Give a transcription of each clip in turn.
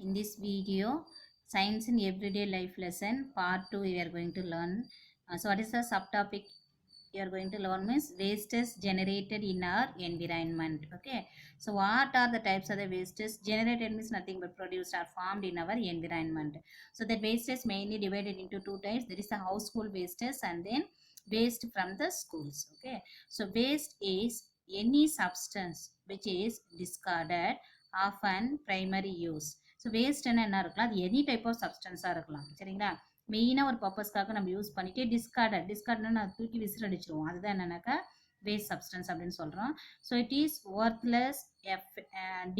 In this video, Science in Everyday Life lesson part 2 we are going to learn. So what is the subtopic you are going to learn means wastes generated in our environment. Okay. So what are the types of the wastes? Generated means nothing but produced or formed in our environment. So the wastes mainly divided into two types. There is the household wastes and then waste from the schools. Okay. So waste is any substance which is discarded of an primary use. So வேஸ்ட்னா என்ன இருக்கலாம், அது any type of சப்ஸ்டன்ஸாக இருக்கலாம். சரிங்களா, மெயினாக ஒரு பர்பஸ்க்காக நம்ம யூஸ் பண்ணிட்டு டிஸ்கார்டட்னா நான் தூக்கி விசிறடிச்சிருவோம். அதுதான் என்னன்னாக்கா வேஸ்ட் சப்ஸ்டன்ஸ் அப்படின்னு சொல்கிறோம். So it is worthless,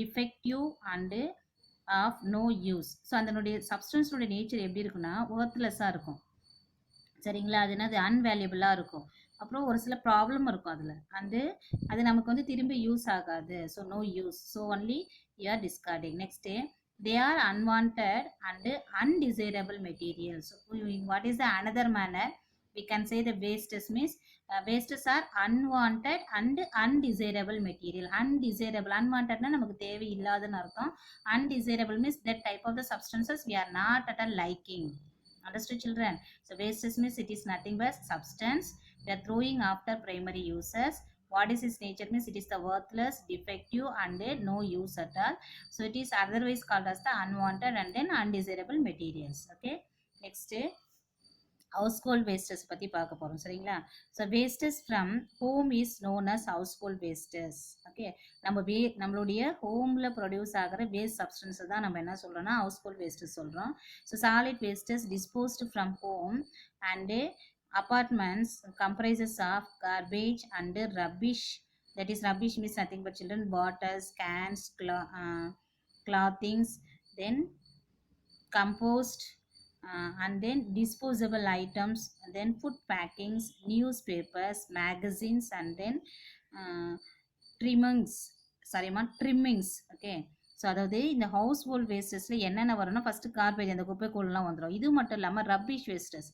defective and of no use. So அதனுடைய சப்ஸ்டன்ஸோட நேச்சர் எப்படி இருக்குன்னா ஒர்த்லெஸ்ஸாக இருக்கும். சரிங்களா, அது என்னது அன்வேல்யூபிளாக இருக்கும். அப்புறம் ஒரு சில ப்ராப்ளம் இருக்கும் அதில், அண்டு அது நமக்கு வந்து திரும்பி யூஸ் ஆகாது. So no use. So only you are discarding. Next they are unwanted and undesirable materials. So what is the another manner we can say the wastes means wastes are unwanted and undesirable material. Undesirable, unwanted na namakku தேவை இல்லாதன்னு அர்த்தம். Undesirable means that type of the substances we are not at all liking. Understood children? So wastes means it is nothing but substance we are throwing after primary uses. What is its nature means it is the worthless, defective and no use at all. So it is otherwise called as the unwanted and then undesirable materials. Okay. Next, household wastes பற்றி பார்க்க போகிறோம். சரிங்களா, so wastes from home is known as household wastes. Okay, நம்மளுடைய ஹோமில் produce ஆகிற waste சப்ஸ்டன்ஸை தான் நம்ம என்ன சொல்கிறோம்னா ஹவுஸ்ஹோல்ட் வேஸ்டஸ் சொல்கிறோம். So solid wastes disposed from home and apartments comprises of garbage and rubbish. That is, rubbish means nothing but children, bottles, cans, clothings, then compost, and then disposable items, and then food packings, newspapers, magazines, and then trimmings. Okay. So அதாவது இந்த house hold வேஸ்டஸில் என்னென்ன வரும்னா first garbage, அந்த குப்பைக்கூழெலாம் வந்துடும். இது மட்டும் இல்லாமல் rubbish wastes,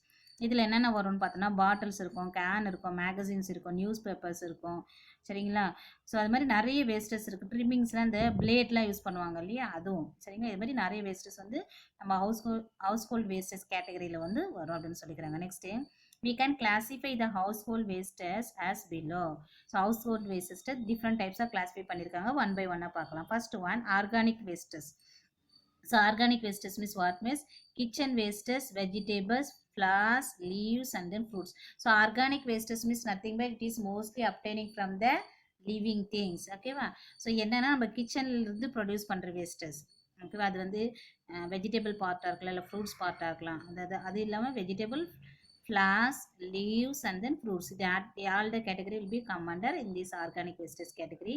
இதில் என்னென்ன வரும்னு பார்த்தோன்னா பாட்டில்ஸ் இருக்கும், கேன் இருக்கும், மேகசின்ஸ் இருக்கும், நியூஸ் பேப்பர்ஸ் இருக்கும். சரிங்களா, ஸோ அது மாதிரி நிறைய வேஸ்டஸ் இருக்குது. ட்ரிம்மிங்ஸ்லாம் இந்த பிளேட்லாம் யூஸ் பண்ணுவாங்க இல்லையா, அதுவும். சரிங்களா, இது மாதிரி நிறைய வேஸ்டஸ் வந்து நம்ம ஹவுஸ்ஹோல்ட் வேஸ்டஸ் கேட்டகரியில் வந்து வரும் அப்படின்னு சொல்லிக்கிறாங்க. Next we can classify the household wastes as below. So household wastes different types of classify பண்ணியிருக்காங்க. ஒன் பை ஒன்னாக பார்க்கலாம். First one organic wastes. So organic wastes means what means kitchen wastes, vegetables, flowers, leaves and then fruits. So organic wastes means nothing but it is mostly obtaining from the living things. ஓகேவா, so என்னன்னா நம்ம கிச்சன்ல இருந்து produce பண்ணுற wastes. ஓகேவா, அது வந்து vegetable பார்ட்டாக இருக்கலாம், இல்லை ஃப்ரூட்ஸ் பார்ட்டாக இருக்கலாம். அதாவது அது இல்லாமல் vegetable, flowers, leaves and then fruits. All the category will be come under in this organic wastes category.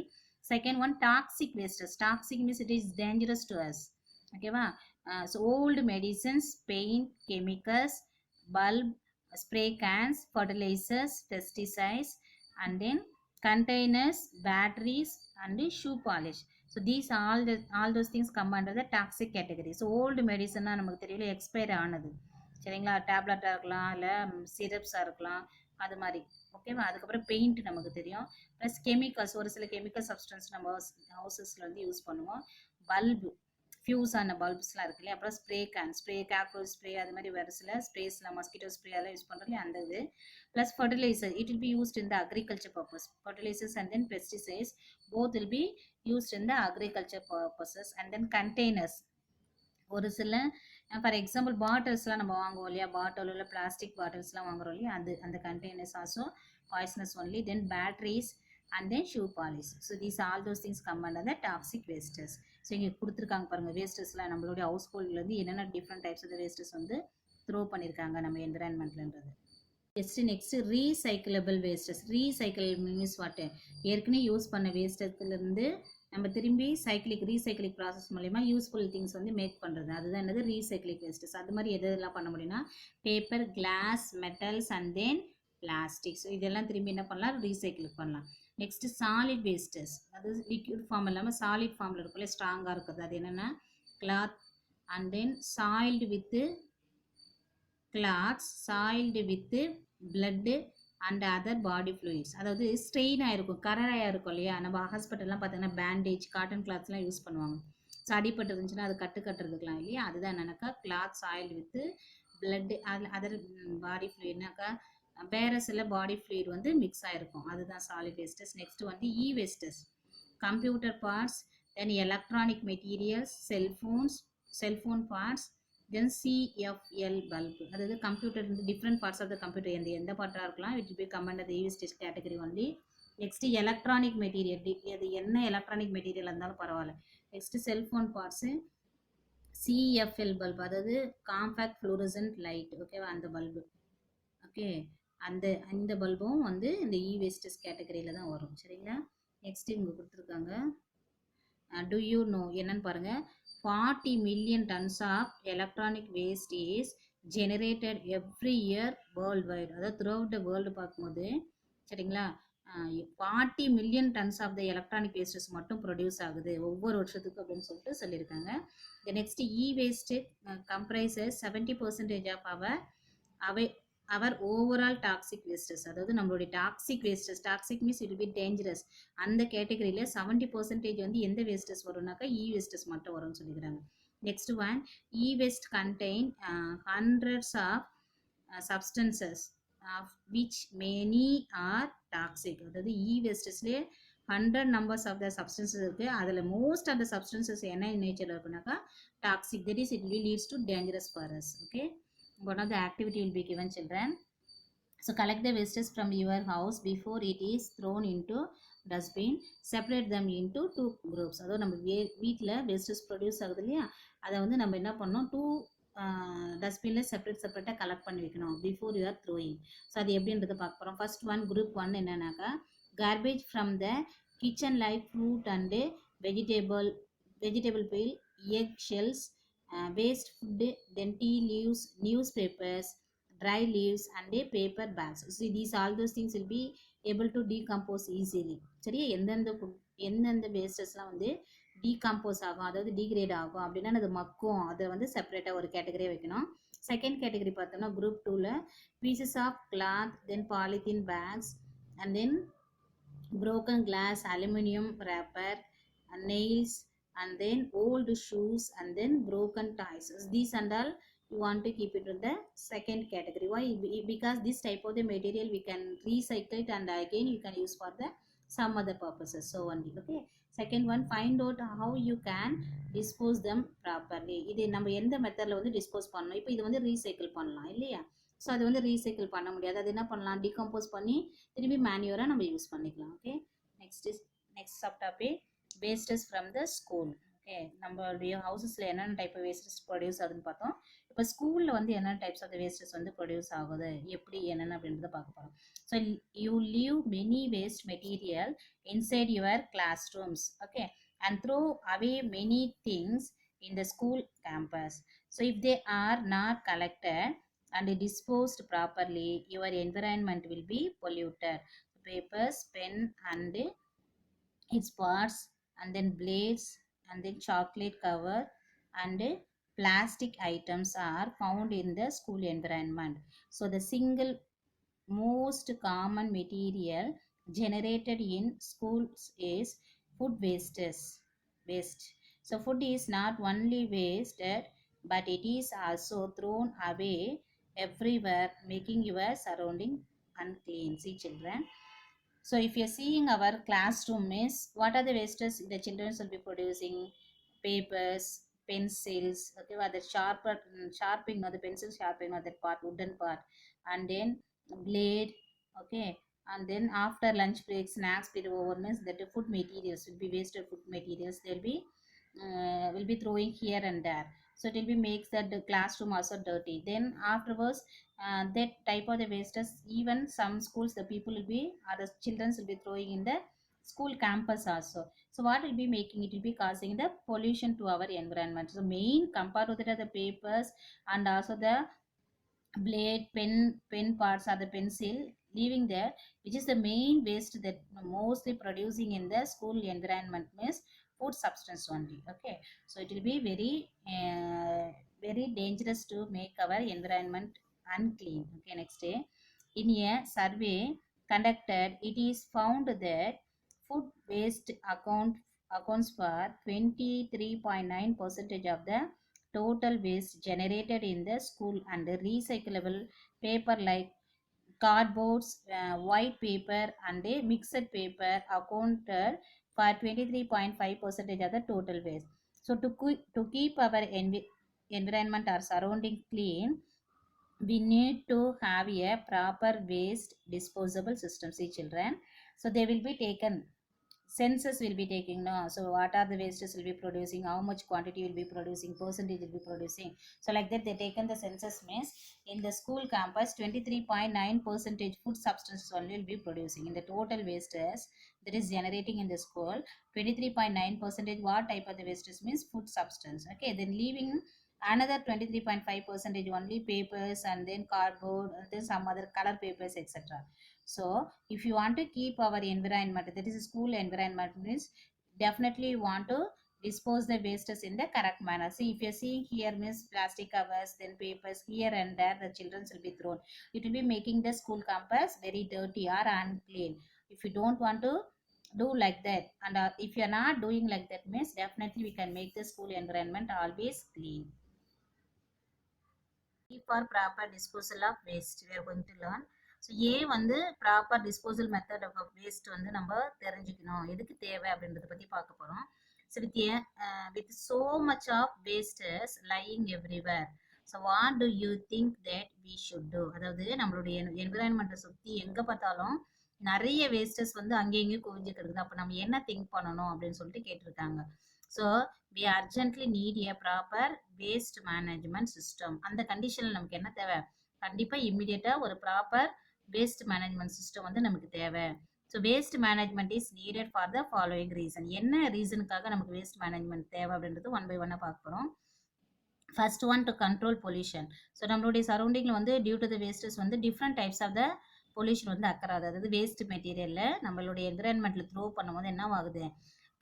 Second one, toxic wastes. Toxic means it is dangerous to us. ஓகேவா, so old medicines, paint, chemicals, bulb, spray cans, fertilisers, pesticides and then containers, batteries and shoe polish. So these all those things come under the toxic category. So old medicine நமக்கு தெரியல expire ஆனது. சரிங்களா, டேப்லெட்டாக இருக்கலாம், இல்லை சிரப்ஸாக இருக்கலாம், அது மாதிரி. ஓகேவா, அதுக்கப்புறம் பெயிண்ட் நமக்கு தெரியும். ப்ளஸ் கெமிக்கல்ஸ், ஒரு சில கெமிக்கல் சப்ஸ்டன்ஸ் நம்ம ஹவுசஸில் வந்து யூஸ் பண்ணுவோம். பல்பு, ஃபியூஸ் ஆன பல்ப்ஸ்லாம் இருக்கு இல்லையா. அப்புறம் ஸ்ப்ரே கேன், கேக்ரோச் ஸ்ப்ரே, அது மாதிரி வேறு சில ஸ்ப்ரேஸ்லாம், மஸ்கிட்டோ ஸ்ப்ரே அதெல்லாம் யூஸ் பண்ணுறோம் இல்லையா, அந்த இது. Plus fertiliser, it will be used in the agriculture purpose. Fertilisers and then pesticides both will be used in the agriculture purposes. And then containers, ஒரு சில ஃபார் எக்ஸாம்பிள் பாட்டில்ஸ்லாம் நம்ம வாங்குவோம் இல்லையா, பாட்டில் இல்லை பிளாஸ்டிக் பாட்டில்ஸ்லாம் வாங்குறோம் இல்லையா, அந்த containers also poisonous only. Then batteries and then shoe polish. So these all those things come under the toxic wastes. So இங்கே கொடுத்துருக்காங்க பாருங்கள், வேஸ்டஸ்லாம் நம்மளுடைய ஹவுஸ் ஹோல்ட்லேருந்து என்னென்ன டிஃப்ரெண்ட் டைப்ஸ் ஆஃப் வேஸ்டஸ் வந்து த்ரோ பண்ணியிருக்காங்க நம்ம என்விரான்மெண்ட்லன்றது. Next recyclable wastes. Recycle means what, ஏற்கனவே யூஸ் பண்ண வேஸ்டத்துலேருந்து நம்ம திரும்பி ரீசைக்கிளிக் ப்ராசஸ் மூலமா யூஸ்ஃபுல் திங்ஸ் வந்து மேக் பண்ணுறது, அதுதான் என்னது ரீசைக்கிளிக் வேஸ்டஸ். அது மாதிரி எதெல்லாம் பண்ண முடியும்னா paper, glass, metals and then plastic. So இதெல்லாம் திரும்பி என்ன பண்ணலாம், ரீசைக்கிள் பண்ணலாம். நெக்ஸ்ட்டு சாலிட் வேஸ்டஸ், அது லிக்விட் ஃபார்ம் இல்லாமல் சாலிட் ஃபார்மில் இருக்குல்ல, ஸ்ட்ராங்காக இருக்குது. அது என்னென்னா cloth and then soiled with clothes, soiled with blood and other body fluids. அதாவது ஸ்ட்ரெயின் ஆகிருக்கும், கரராயாக இருக்கும் இல்லையா. நம்ம ஹாஸ்பிட்டல்லாம் பார்த்தீங்கன்னா பேண்டேஜ், காட்டன் கிளாத்ஸ்லாம் யூஸ் பண்ணுவாங்க. ஸோ அடிபட்டு இருந்துச்சுன்னா அது கட்டுறதுக்கலாம் இல்லையா, அதுதான் என்னன்னாக்கா கிளாத் சாயில் வித் பிளட் அதில் அதர் பாடி ஃப்ளூயிட்னாக்கா வேற சில பாடி ஃப்ளூயிட் வந்து மிக்ஸ் ஆகிருக்கும், அதுதான் சாலிட் வேஸ்டஸ். நெக்ஸ்ட் வந்து e wastes, computer parts, then electronic materials, cellphone parts, then CFL bulb, அதாவது computer different parts of the computer எந்த பார்ட்டாக இருக்கலாம், it be comment the e wastes category only. Next electronic material, அது என்ன electronic material இருந்தாலும் பரவாயில்ல. Next cellphone parts CFL bulb, அதாவது compact fluorescent light, ஓகேவா, அந்த பல்பு. ஓகே, அந்த பல்பும் வந்து இந்த இ வேஸ்டஸ் கேட்டகரியில் தான் வரும். சரிங்களா. நெக்ஸ்ட் இங்கே கொடுத்துருக்காங்க, டு யூ நோ என்னன்னு பாருங்க, 40 million tons of electronic waste is generated every year worldwide, அதாவது த்ரூ அவுட் த வேர்ல்டு பார்க்கும்போது, சரிங்களா, 40 million tons of the electronic wastes மட்டும் ப்ரொடியூஸ் ஆகுது ஒவ்வொரு வருஷத்துக்கு அப்படின்னு சொல்லிட்டு சொல்லியிருக்காங்க. The next e waste comprises 70% of our overall toxic wastes, அதாவது நம்மளுடைய toxic wastes, toxic means it be dangerous, அந்த கேட்டகரியில் 70% வந்து எந்த வேஸ்டஸ் வரும்னாக்கா இ வேஸ்டஸ் மட்டும் வரும்னு சொல்லிக்கிறாங்க. Next one, e waste contain hundreds of substances of which many are toxic, அதாவது இ வேஸ்டஸ்லேயே 100 நம்பர்ஸ் ஆஃப் த சப்ஸ்டன்சஸ் இருக்குது, அதில் மோஸ்ட் ஆஃப் த சப்ஸ்டன்சஸ் என்ன நேச்சரில் இருக்குனாக்கா toxic, that is it will leads to dangerous for us. Okay, one of the activity will be given children. So collect the wastes from your house before it is thrown into dustbin. Separate them into 2 groups. அதாவது நம்ம வீட்டில் wastes produce ஆகுது இல்லையா, அதை வந்து நம்ம என்ன பண்ணோம், 2 டஸ்ட்பினில் செப்பரேட்டாக கலெக்ட் பண்ணி வைக்கணும் before you are throwing. So அது எப்படின்றத பார்க்க போகிறோம். ஃபர்ஸ்ட் ஒன், குரூப் 1 என்னன்னாக்கா garbage from the kitchen like fruit and vegetable peel, egg shells, waste food, then tea leaves, newspapers, dry leaves and a paper bags. See, these all those things will be able to decompose easily. சரியா, எந்தெந்த வேஸ்டஸ்லாம் வந்து decompose ஆகும், அதாவது degrade ஆகும் அப்படின்னா அது மக்கும், அதை வந்து செப்பரேட்டாக ஒரு கேட்டகரியாக வைக்கணும். செகண்ட் கேட்டகரி பார்த்தோம்னா குரூப் 2ல pieces of cloth, then polythene bags, and then broken glass, aluminium wrapper, nails, and then old shoes, and then broken toys. These and all you want to keep it in the second category. Why? Because this type of the material we can recycle it and again you can use for the some other purposes. So only. Okay, second one, find out how you can dispose them properly. இது நம்ம எந்த மெத்தடில் வந்து dispose பண்ணணும். இப்போ இது வந்து recycle பண்ணலாம் இல்லையா, ஸோ அது வந்து ரீசைக்கிள் பண்ண முடியாது, அது என்ன பண்ணலாம், டிகம்போஸ் பண்ணி திரும்பி மேன்யூராக நம்ம யூஸ் பண்ணிக்கலாம். Okay, next sub topic, wastes from the school. Okay, நம்மளுடைய ஹவுசஸில் என்னென்ன டைப் ஆஃப் வேஸ்டஸ் ப்ரொடியூஸ் ஆகுதுன்னு பார்த்தோம். இப்போ ஸ்கூலில் வந்து என்னென்ன டைப்ஸ் ஆஃப் த வேஸ்டஸ் வந்து ப்ரொடியூஸ் ஆகுது, எப்படி என்னென்ன அப்படின்றத பார்க்க போகிறோம். So you leave many waste material inside your class rooms, okay, and throw away many things in the school campus. So if they are not collected and disposed properly, your environment will be polluted. Papers, pen and its parts, and then blades, and then chocolate cover and plastic items are found in the school environment. So the single most common material generated in schools is food waste. So food is not only wasted, but it is also thrown away everywhere, making your surrounding unclean. See children, so if you're seeing our classroom is, what are the wastes the children will be producing? Papers, pencils, okay, or the sharpening or the pencil sharpening or that part, wooden part, and then blade, okay, and then after lunch break, snacks period over means that the food materials will be wasted, food materials they'll be will be throwing here and there, so it will be makes that the classroom also dirty. Then afterwards that type of the wastes, even some schools the people will be, or the children will be throwing in the school campus also. So what will be making, it will be causing the pollution to our environment. So main compared to that, the papers and also the blade, pen parts or the pencil leaving there, which is the main waste that mostly producing in the school environment means food substance only. Okay, so it will be very dangerous to make our environment unclean. Okay, next day, in a survey conducted, it is found that food waste accounts for 23.9% of the total waste generated in the school, and recyclable paper like cardboards, white paper and a mixed paper accounted for 23.5% of the total waste. So to keep our environment or surrounding clean, we need to have a proper waste disposable system. See children, so they will be taken, census will be taking, no, so what are the wastes will be producing, how much quantity will be producing, percentage will be producing. So like that they taken the census means in the school campus 23.9% food substances only will be producing in the total wastes that is generating in the school. 23.9% what type of the wastes means food substance, okay, then leaving another 23.5% only papers and then cardboard and then some other color papers, etc. So if you want to keep our environment, that is school environment means definitely you want to dispose the wastes in the correct manner. See, if you're seeing here means plastic covers, then papers here and there, the children will be thrown. It will be making the school campus very dirty or unclean. If you don't want to do like that, and if you're not doing like that means definitely we can make the school environment always clean. For proper disposal of waste we are going to learn. So வந்து proper disposal method of waste வந்து நம்ம தெரிஞ்சுக்கணும், எதுக்கு தேவை அப்படின்றத பற்றி பார்க்க போகிறோம். So with so much of wastes lying everywhere, so what do you think that we should do, அதாவது நம்மளுடைய என்விரான்மெண்ட்டை சுற்றி எங்கே பார்த்தாலும் நிறைய வேஸ்டஸ் வந்து அங்கேயும் இங்கேயும் குவிஞ்சு கிடக்குது. அப்போ நம்ம என்ன திங்க் பண்ணணும் அப்படின்னு சொல்லிட்டு கேட்டிருக்காங்க. So we urgently need a proper waste management system. அந்த கண்டிஷனில் நமக்கு என்ன தேவை, கண்டிப்பாக இம்மிடியட்டாக ஒரு ப்ராப்பர் வேஸ்ட் மேனேஜ்மெண்ட் சிஸ்டம் வந்து நமக்கு தேவை. So waste management is needed for the following reason. என்ன ரீசனுக்காக நமக்கு வேஸ்ட் மேனேஜ்மெண்ட் தேவை அப்படின்றது ஒன் பை ஒன்னாக பார்க்க போகிறோம். First one to control pollution. So நம்மளுடைய சரௌண்டிங்கில் வந்து டியூ டு த வேஸ்டஸ் வந்து different types of the pollution வந்து அக்கறாது. அதாவது வேஸ்ட் மெட்டீரியலில் நம்மளுடைய என்விரான்மெண்ட்டில் த்ரோ பண்ணும்போது என்ன ஆகுது,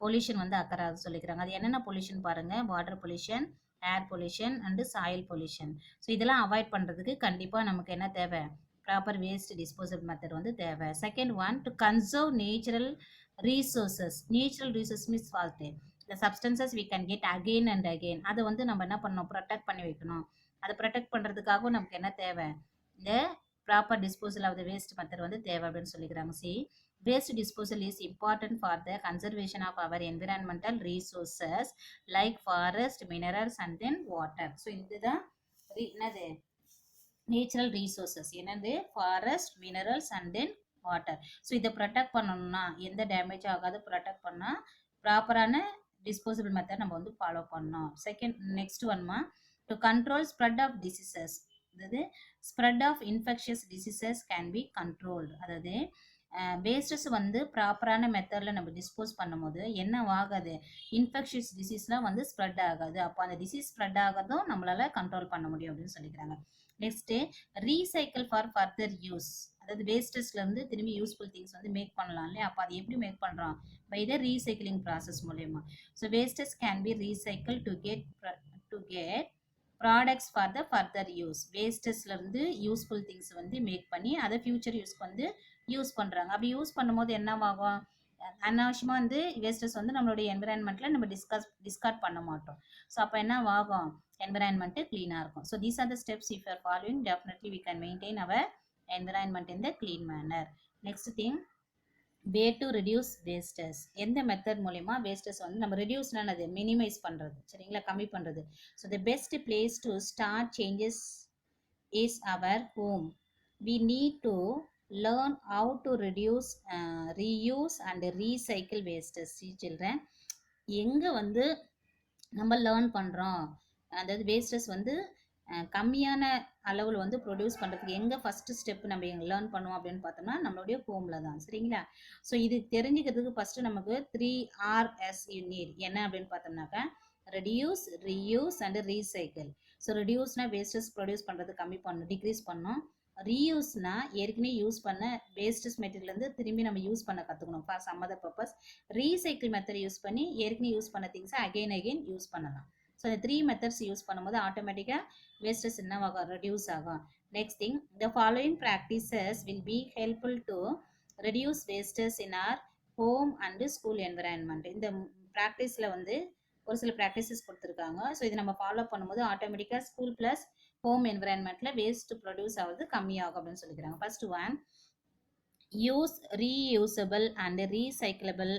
பொல்யூஷன் வந்து அக்கறாது சொல்லிக்கிறாங்க. அது என்னென்ன பொல்யூஷன் பாருங்கள், water pollution, air pollution and soil pollution. So இதெல்லாம் அவாய்ட் பண்ணுறதுக்கு கண்டிப்பாக நமக்கு என்ன தேவை, ப்ராப்பர் வேஸ்ட் டிஸ்போசல் மெத்தட் வந்து தேவை. Second one to conserve natural resources. Natural resource means what, the substances we can get again and again. அதை வந்து நம்ம என்ன பண்ணணும், ப்ரொடெக்ட் பண்ணி வைக்கணும். அதை ப்ரொடெக்ட் பண்ணுறதுக்காகவும் நமக்கு என்ன தேவை, இந்த proper disposal of the waste method வந்து தேவை அப்படின்னு சொல்லிக்கிறாங்க. சி waste disposal is important for the conservation of our environmental resources like forest, minerals and then water. So இதுதான் என்னது, நேச்சுரல் ரிசோர்ஸஸ், என்னது forest, minerals and then water. So இதை protect பண்ணணும்னா, எந்த டேமேஜ் ஆகாது ப்ரொடெக்ட் பண்ணால் ப்ராப்பரான டிஸ்போசபிள் மெத்தட் நம்ம வந்து ஃபாலோ பண்ணணும். செகண்ட் நெக்ஸ்ட் ஒன்மா to control spread of diseases. அதாவது spread of infectious diseases can be controlled. அதாவது வேஸ்டஸ் வந்து ப்ராப்பரான மெத்தடில் நம்ம டிஸ்போஸ் பண்ணும்போது என்ன ஆகாது, இன்ஃபெக்ஷியஸ் டிசீஸ்லாம் வந்து ஸ்ப்ரெட் ஆகாது. அப்போ அந்த டிசீஸ் ஸ்ப்ரெட் ஆகிறதும் நம்மளால் கண்ட்ரோல் பண்ண முடியும் அப்படின்னு சொல்லிக்கிறாங்க. Next recycle for further use. அதாவது வேஸ்டஸ்லேருந்து திரும்பி யூஸ்ஃபுல் திங்ஸ் வந்து மேக் பண்ணலாம் இல்லையா, அப்போ அது எப்படி மேக் பண்ணுறோம், பை த ரீசைக்கிளிங் ப்ராசஸ் மூலயமா. So wastes can be recycle to get products for the further use. வேஸ்டஸ்லேருந்து யூஸ்ஃபுல் திங்ஸ் வந்து மேக் பண்ணி அதை ஃபியூச்சர் யூஸ்க்கு வந்து யூஸ் பண்ணுறாங்க. அப்படி யூஸ் பண்ணும்போது என்னவாகும், அனாவசியமாக வந்து வேஸ்டஸ் வந்து நம்மளுடைய என்விரான்மெண்ட்டில் நம்ம டிஸ்கார்ட் பண்ண மாட்டோம். ஸோ அப்போ என்ன ஆகும், என்விரான்மெண்ட்டு க்ளீனாக இருக்கும். So these are the steps if you are following, definitely we can maintain our environment in the clean manner. Next thing, way to reduce wastes. எந்த மெத்தட் மூலிமா வேஸ்டஸ் வந்து நம்ம ரெடியூஸ்னா அது மினிமைஸ் பண்ணுறது, சரிங்களா, கம்மி பண்ணுறது. So the best place to start changes is our home. We need to learn how to reduce, reuse and recycle wastes. children, எங்கே வந்து நம்ம லேர்ன் பண்ணுறோம், அதாவது வேஸ்டஸ் வந்து கம்மியான அளவில் வந்து ப்ரொடியூஸ் பண்ணுறதுக்கு எங்கே ஃபஸ்ட்டு ஸ்டெப் நம்ம எங்கே லேர்ன் பண்ணுவோம் அப்படின்னு பார்த்தோம்னா நம்மளுடைய ஹோமில் தான், சரிங்களா. ஸோ இது தெரிஞ்சுக்கிறதுக்கு ஃபஸ்ட்டு நமக்கு 3Rs நீட். என்ன அப்படின்னு பார்த்தோம்னாக்கா reduce, reuse and recycle. So ரெடியூஸ்னால் வேஸ்டஸ் ப்ரொடியூஸ் பண்ணுறது கம்மி பண்ணணும், டிக்ரீஸ் பண்ணணும். ரீயூஸ்னா ஏற்கனவே யூஸ் பண்ண வேஸ்டஸ் மெட்டீரியல் திரும்பி நம்ம யூஸ் பண்ண கற்றுக்கணும் for some other purpose. Recycle method use பண்ணி ஏற்கனவே யூஸ் பண்ண திங்ஸை அகெயின் யூஸ் பண்ணலாம். ஸோ இந்த 3 மெத்தட்ஸ் யூஸ் பண்ணும்போது ஆட்டோமேட்டிக்காக வேஸ்டஸ் என்னவாகும், ரெடியூஸ் ஆகும். Next thing, the following practices will be helpful to reduce wastes in our home and school environment. இந்த ப்ராக்டிஸில் வந்து ஒரு சில ப்ராக்டிசஸ் கொடுத்துருக்காங்க. ஸோ இது நம்ம ஃபாலோ பண்ணும்போது ஆட்டோமேட்டிக்காக ஸ்கூல் ப்ளஸ் ஹோம் என்விரான்மெண்ட்டில் வேஸ்ட் ப்ரொடியூஸ் ஆகுது கம்மியாகும் அப்படின்னு சொல்லிக்கிறாங்க. First one, use reusable and recyclable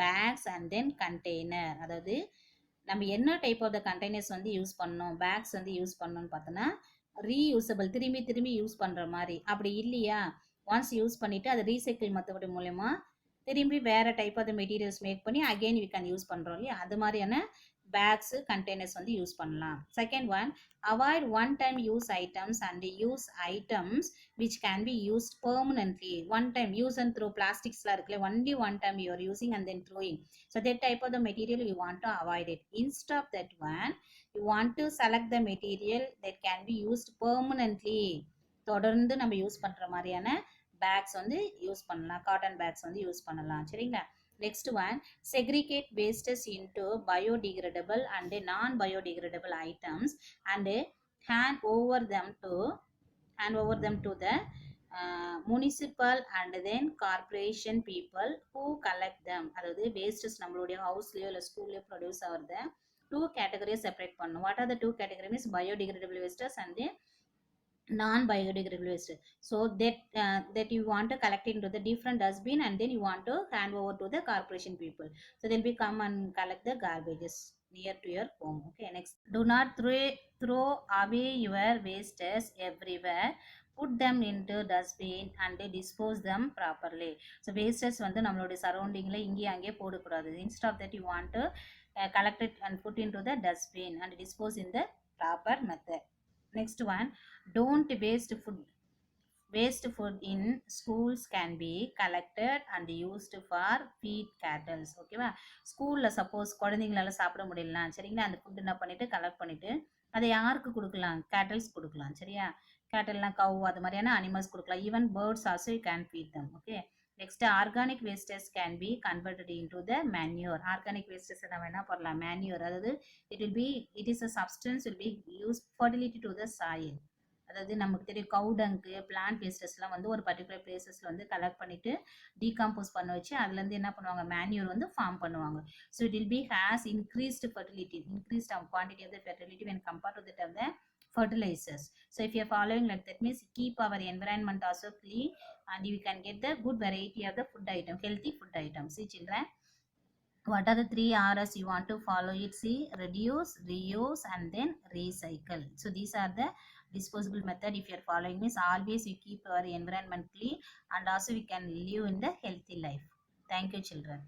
bags and then container. அதாவது நம்ம என்ன டைப் ஆஃப் த கண்டெய்னர்ஸ் வந்து யூஸ் பண்ணணும், பேக்ஸ் வந்து யூஸ் பண்ணணும்னு பார்த்தோன்னா ரீயூசபிள், திரும்பி திரும்பி யூஸ் பண்ணுற மாதிரி. அப்படி இல்லையா, ஒன்ஸ் யூஸ் பண்ணிவிட்டு அதை ரீசைக்கிள் மெத்தட் மூலயமா திரும்பி வேறு type of the materials make பண்ணி அகெயின் வி கேன் யூஸ் பண்ணுறோம் இல்லையா, அது மாதிரியான பேக்ஸு கண்டெய்னர்ஸ் வந்து யூஸ் பண்ணலாம். Second one, avoid one time use items and use items which can be used permanently. One time use and throw plastics la irukle, only one time you are using and then throwing. So that type of the material you want to avoid it. Instead of that one, you want to select the material that can be used permanently. தொடர்ந்து நம்ம use பண்ற மாதிரியான packs வந்து use பண்ணலாம், cotton packs வந்து use பண்ணலாம். சரிங்களா? Next one, segregate wastes into biodegradable and non-biodegradable items and hand over them to the municipal and then corporation people who collect them. அதாவது வேஸ்டஸ் நம்மளுடைய ஹவுஸ்லயோ இல்லை ஸ்கூல்லையோ ப்ரொடியூஸ் ஆகிறத டூ கேட்டகரியை செப்பரேட் பண்ணணும். What are the two category means biodegradable wastes and the non-biodegradable waste. So that you want to collect into the different dustbin and then you want to hand over to the corporation people. So they'll be come and collect the garbages near to your home. Okay, next, do not throw away your wastes everywhere. Put them into dustbin and dispose them properly. So wastes வந்து நம்மளுடைய சரௌண்டிங்ல இங்கே அங்கே போடக்கூடாது. Instead of that you want to collect it and put into the dustbin and dispose in the proper method. Next one, don't waste food. Waste food in schools can be collected and used for feed cattle. ஓகேவா? ஸ்கூலில் suppose குழந்தைங்களால சாப்பிட முடியலாம், சரிங்களா, அந்த food என்ன பண்ணிட்டு collect பண்ணிட்டு அதை யாருக்கு கொடுக்கலாம், கேட்டல்ஸ் கொடுக்கலாம். சரியா? கேட்டல்லாம் கவ் அது மாதிரியான அனிமல்ஸ் கொடுக்கலாம். Even birds also you can feed them. Okay, next, organic wastes can be converted into the manure. ஆர்கானிக் வேஸ்டஸ் நம்ம என்ன பண்ணலாம், மேன்யூர். அதாவது it is a substance will be use fertility to the soil. அதாவது நமக்கு தெரியும் கவுடங்கு பிளான்ட் வேஸ்டஸ்லாம் வந்து ஒரு பர்டிகுலர் பிளேசஸில் வந்து கலெக்ட் பண்ணிவிட்டு டீகம்போஸ் பண்ண வச்சு அதுலேருந்து என்ன பண்ணுவாங்க, மேன்யூர் வந்து ஃபார்ம் பண்ணுவாங்க. So it will be has increased fertility, increased quantity of the fertility when compared to that of the fertilizers. So if you are following like that means keep our environment also clean and you can get the good variety of the food item, healthy food items. See children, what are the 3 R's you want to follow it? See, reduce, reuse and then recycle. So these are the disposable method. If you are following this, always you keep our environment clean and also we can live in the healthy life. Thank you children.